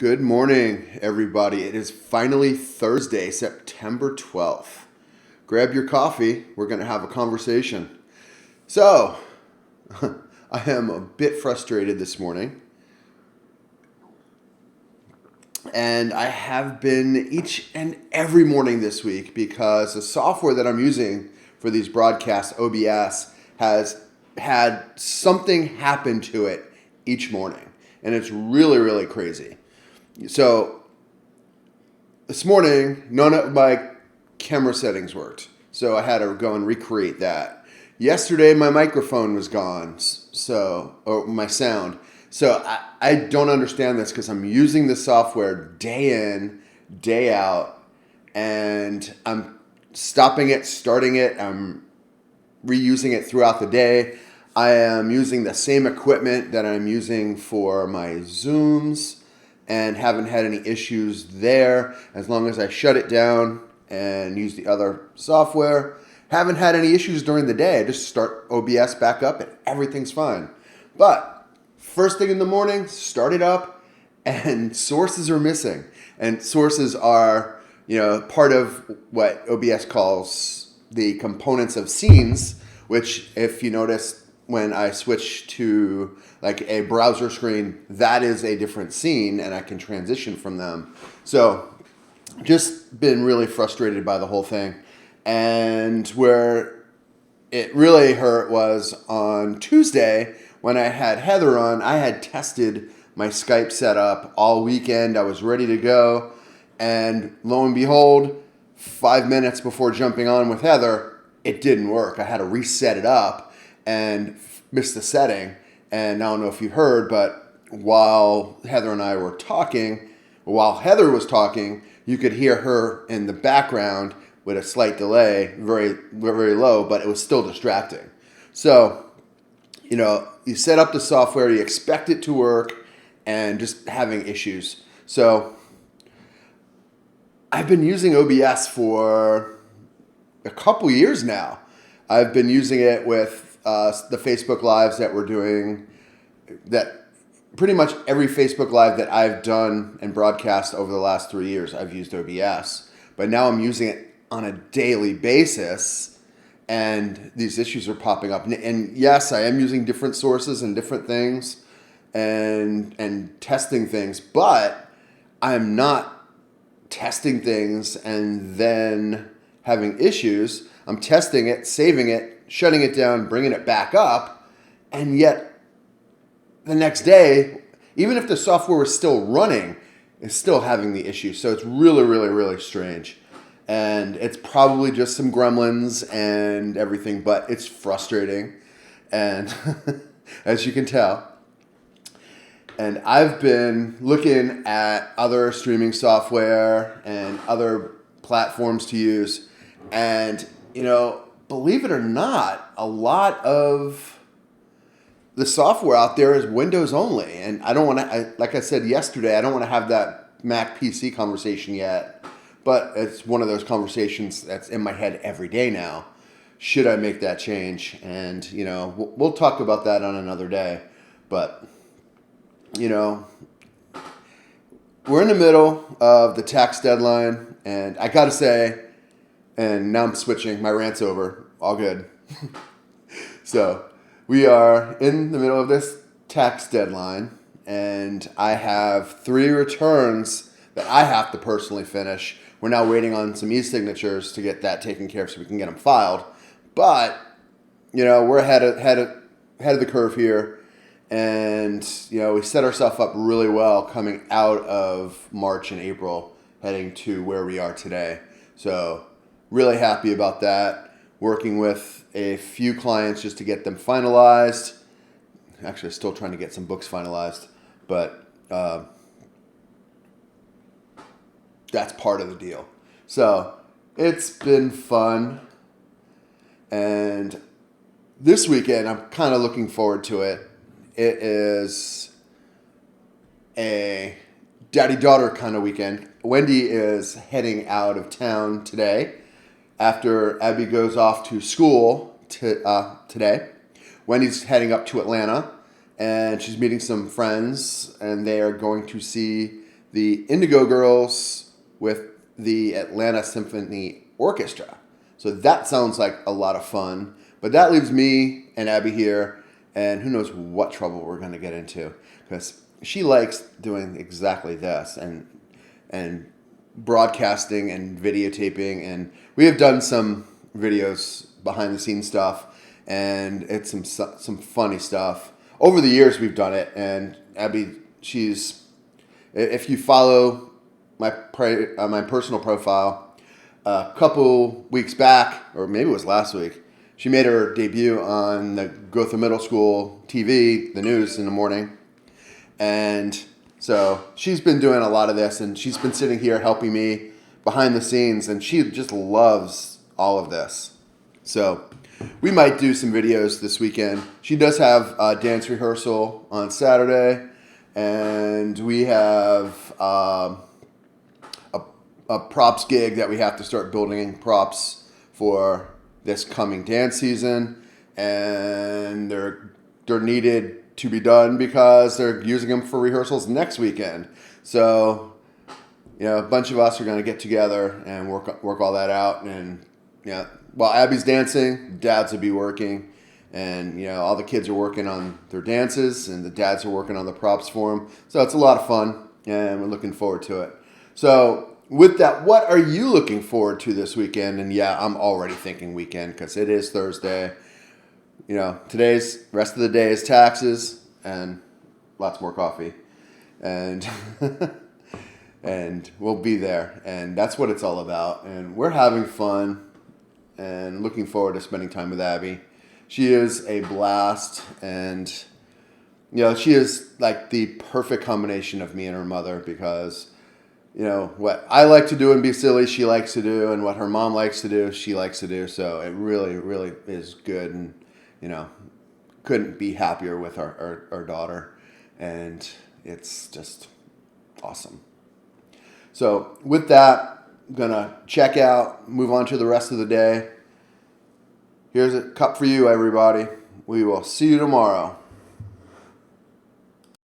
Good morning, everybody. It is finally Thursday, September 12th. Grab your coffee. We're going to have a conversation. So, I am a bit frustrated this morning. And I have been each and every morning this week because the software that I'm using for these broadcasts, OBS, has had something happen to it each morning. And it's really, really crazy. So this morning, none of my camera settings worked. So I had to go and recreate that. Yesterday, my microphone was gone, or my sound. So I don't understand this because I'm using the software day in, day out, and I'm stopping it, starting it, I'm reusing it throughout the day. I am using the same equipment that I'm using for my Zooms and haven't had any issues there as long as I shut it down and use the other software. Haven't had any issues during the day. I just start OBS back up and everything's fine. But first thing in the morning, start it up and sources are missing. And sources are, part of what OBS calls the components of scenes, which if you notice when I switch to like a browser screen, that is a different scene and I can transition from them. So just been really frustrated by the whole thing. And where it really hurt was on Tuesday when I had Heather on. I had tested my Skype setup all weekend. I was ready to go. And lo and behold, 5 minutes before jumping on with Heather, it didn't work. I had to reset it up and missed the setting. And I don't know if you heard, but while Heather and I were talking, while Heather was talking, you could hear her in the background with a slight delay, very, very low, but it was still distracting. So, you set up the software, you expect it to work, and just having issues. So, I've been using OBS for a couple years now. I've been using it with the Facebook Lives that we're doing, that pretty much every Facebook Live that I've done and broadcast over the last 3 years, I've used OBS. But now I'm using it on a daily basis, and these issues are popping up. And yes, I am using different sources and different things and testing things, but I'm not testing things and then having issues. I'm testing it, saving it, shutting it down, bringing it back up, and yet the next day, even if the software was still running, it's still having the issue. So it's really, really, really strange. And it's probably just some gremlins and everything, but it's frustrating. And as you can tell. And I've been looking at other streaming software and other platforms to use. And, believe it or not, a lot of the software out there is Windows only. And I don't want to, like I said yesterday, I don't want to have that Mac PC conversation yet. But it's one of those conversations that's in my head every day now. Should I make that change? And, we'll talk about that on another day. But, we're in the middle of the tax deadline. And I got to say, and now I'm switching. My rant's over. All good. So we are in the middle of this tax deadline, and I have 3 returns that I have to personally finish. We're now waiting on some e-signatures to get that taken care of so we can get them filed. But, we're ahead of the curve here, and, we set ourselves up really well coming out of March and April, heading to where we are today. So really happy about that. Working with a few clients just to get them finalized. Actually, still trying to get some books finalized, but that's part of the deal. So it's been fun. And this weekend, I'm kind of looking forward to it. It is a daddy-daughter kind of weekend. Wendy is heading out of town today. After Abby goes off to school today, Wendy's heading up to Atlanta, and she's meeting some friends, and they are going to see the Indigo Girls with the Atlanta Symphony Orchestra. So that sounds like a lot of fun. But that leaves me and Abby here, and who knows what trouble we're going to get into, because she likes doing exactly this and broadcasting and videotaping, and we have done some videos behind the scenes stuff, and it's some funny stuff. Over the years we've done it, and Abby, if you follow my my personal profile, a couple weeks back, or maybe it was last week, she made her debut on the Gotham Middle School TV, the news in the morning. And so she's been doing a lot of this, and she's been sitting here helping me behind the scenes, and she just loves all of this. So we might do some videos this weekend. She does have a dance rehearsal on Saturday, and we have a props gig that we have to start building props for this coming dance season, and they're needed to be done because they're using them for rehearsals next weekend. So, a bunch of us are going to get together and work all that out. And while Abby's dancing, dads will be working, and all the kids are working on their dances, and the dads are working on the props for them. So it's a lot of fun, and we're looking forward to it. So with that, what are you looking forward to this weekend? And I'm already thinking weekend because it is Thursday. Today's rest of the day is taxes and lots more coffee, and and we'll be there, and that's what it's all about. And we're having fun and looking forward to spending time with Abby. She is a blast, and she is like the perfect combination of me and her mother, because what I like to do and be silly, she likes to do, and what her mom likes to do, she likes to do. So it really, really is good, and couldn't be happier with our daughter, and it's just awesome. So with that, I'm gonna check out, move on to the rest of the day. Here's a cup for you, everybody. We will see you tomorrow.